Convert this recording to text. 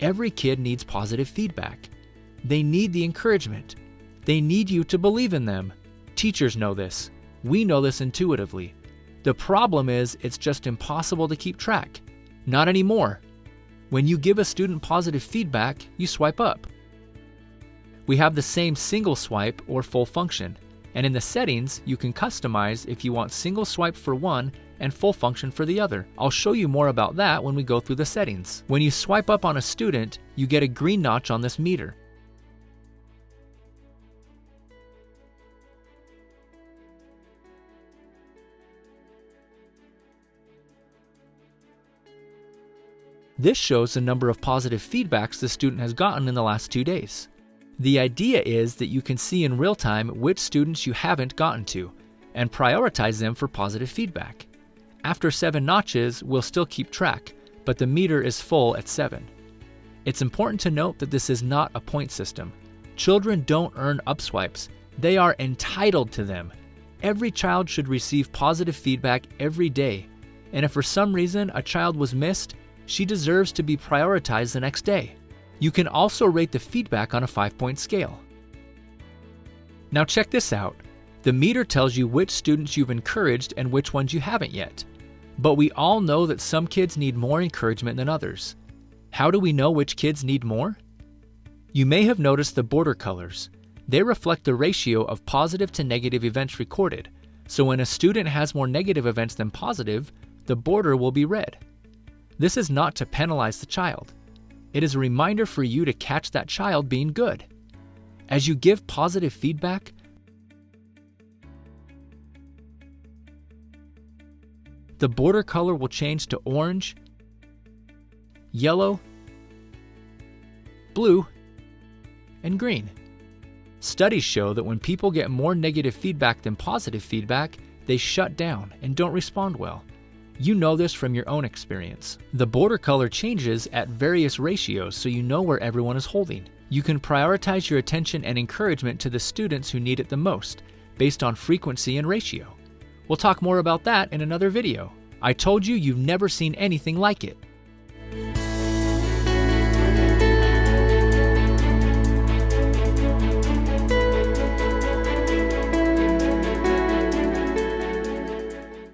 Every kid needs positive feedback. They need the encouragement. They need you to believe in them. Teachers know this. We know this intuitively. The problem is it's just impossible to keep track. Not anymore. When you give a student positive feedback, you swipe up. We have the same single swipe or full function, and in the settings, you can customize if you want single swipe for one and full function for the other. I'll show you more about that when we go through the settings. When you swipe up on a student, you get a green notch on this meter. This shows the number of positive feedbacks the student has gotten in the last 2 days. The idea is that you can see in real time which students you haven't gotten to, and prioritize them for positive feedback. After 7 notches, we'll still keep track, but the meter is full at 7. It's important to note that this is not a point system. Children don't earn upswipes. They are entitled to them. Every child should receive positive feedback every day, and if for some reason a child was missed, she deserves to be prioritized the next day. You can also rate the feedback on a 5-point scale. Now check this out. The meter tells you which students you've encouraged and which ones you haven't yet. But we all know that some kids need more encouragement than others. How do we know which kids need more? You may have noticed the border colors. They reflect the ratio of positive to negative events recorded. So when a student has more negative events than positive, the border will be red. This is not to penalize the child. It is a reminder for you to catch that child being good. As you give positive feedback, the border color will change to orange, yellow, blue, and green. Studies show that when people get more negative feedback than positive feedback, they shut down and don't respond well. You know this from your own experience. The border color changes at various ratios so you know where everyone is holding. You can prioritize your attention and encouragement to the students who need it the most, based on frequency and ratio. We'll talk more about that in another video. I told you you've never seen anything like it.